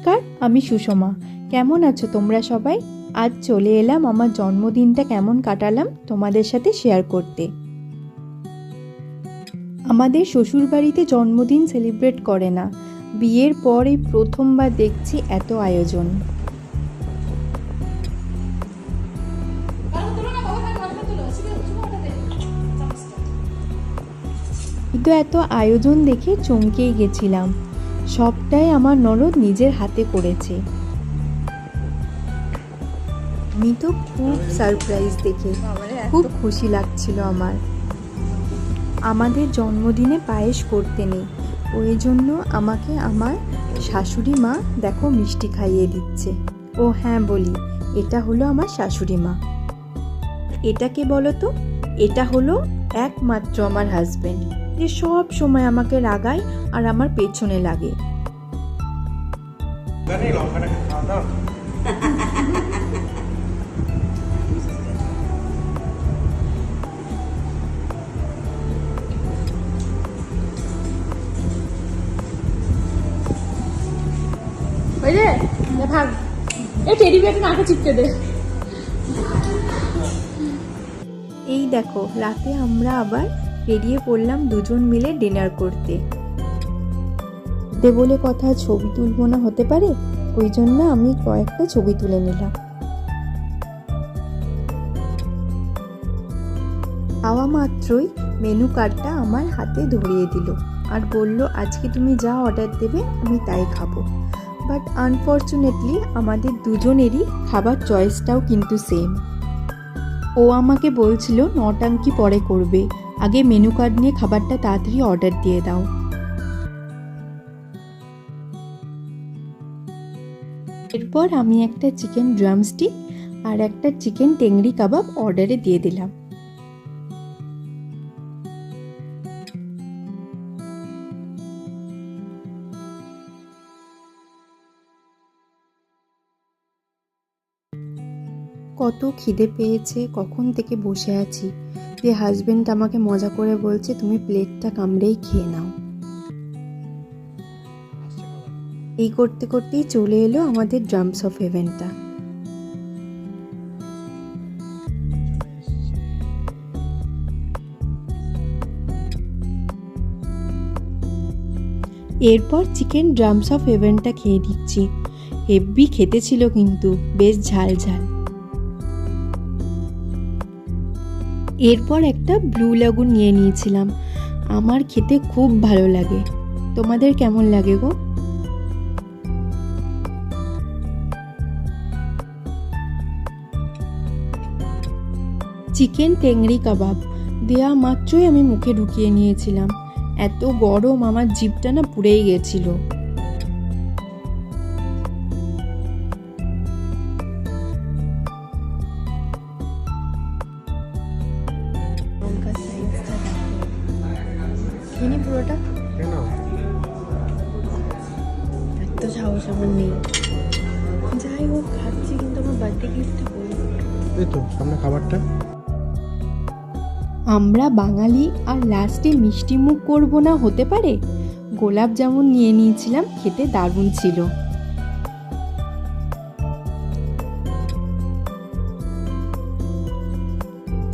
নমস্কার, আমি সুষমা। কেমন আছো তোমরা সবাই? আজ চলে এলাম আমার জন্মদিনটা কেমন কাটালাম তোমাদের সাথে শেয়ার করতে। আমাদের শ্বশুরবাড়িতে জন্মদিন সেলিব্রেট করে না, বিয়ের পর এই প্রথমবার দেখছি এত আয়োজন। কিন্তু এত আয়োজন দেখে চমকেই গেছিলাম। সবটাই আমার ননদ নিজের হাতে করেছে। আমি তো খুব সারপ্রাইজ দেখে খুব খুশি লাগছিল আমার। আমাদের জন্মদিনে পায়েস করতে নেই, ওই জন্য আমাকে আমার শাশুড়ি মা দেখো মিষ্টি খাইয়ে দিচ্ছে। ও হ্যাঁ বলি, এটা হলো আমার শাশুড়ি মা। এটাকে বলো তো? এটা হলো একমাত্র আমার হাজবেন্ড, যে সব সময় আমাকে রাগায় আর আমার পেছনে লাগে। এই দেখো, রাতে আমরা আবার বেরিয়ে পড়লাম দুজন মিলে ডিনার করতে। বলে কথা, ছবি তুলবো না হতে পারে, ওই জন্য আমি কয়েকটা ছবি তুলে নিলাম। খাওয়া মাত্রই মেনু কার্ডটা আমার হাতে ধরিয়ে দিল আর বলল, আজকে তুমি যা অর্ডার দেবে আমি তাই খাবো। বাট আনফর্চুনেটলি আমাদের দুজনেরই খাবার চয়েসটাও কিন্তু সেম। ও আমাকে বলছিল নটাঙ্কি পরে করবে, আগে মেনু কার্ড নিয়ে খাবারটা তাড়াতাড়ি অর্ডার দিয়ে দাও। এরপর আমি একটা চিকেন ড্রামস্টিক আর একটা চিকেন টেংরি কাবাব অর্ডারে দিয়ে দিলাম। কত খিদে পেয়েছে, কখন থেকে বসে আছি, যে হাজবেন্ড আমাকে মজা করে বলছে তুমি প্লেটটা কামড়েই খেয়ে নাও। এই করতে করতেই চলে এলো আমাদের ড্রামস অফ হেভেনটা। এরপর চিকেন ড্রামস অফ হেভেনটা খেয়ে দিচ্ছি। হেভি খেতে ছিল কিন্তু, বেশ ঝাল ঝাল। এরপর একটা ব্লু লেগুন নিয়ে নিয়েছিলাম, আমার খেতে খুব ভালো লাগে। তোমাদের কেমন লাগে গো? চিকেন টেংরি কাবাব দেয়া মাত্রই আমি মুখে ঢুকিয়ে নিয়েছিলাম। এত গরম, আমার জিভটা না পুড়েই গেছিল। পুরোটা এত সাহস আমার নেই। যাই হোক, খাচ্ছি, কিন্তু আমার বার্থডে গিফটটা বলি। এই তো সামনে খাবারটা। আমরা বাঙালি, আর লাস্টে মিষ্টি মুখ করবো না হতে পারে? গোলাপ জামুন নিয়ে নিয়েছিলাম, খেতে দারুণ ছিল।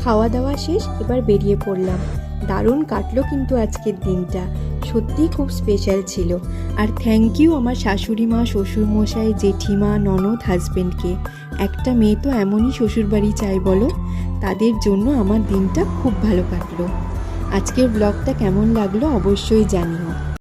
খাওয়া দাওয়া শেষ, এবার বেরিয়ে পড়লাম। দারুণ কাটলো কিন্তু আজকের দিনটা, সত্যিই খুব স্পেশাল ছিল। আর থ্যাংক ইউ আমার শাশুড়ি মা, শ্বশুরমশাই, জেঠিমা, ননদ, হাজবেন্ডকে। একটা মেয়ে তো এমনই শ্বশুরবাড়ি চাই বলো, তাদের জন্য আমার দিনটা খুব ভালো কাটলো। আজকের ব্লগটা কেমন লাগলো অবশ্যই জানিও।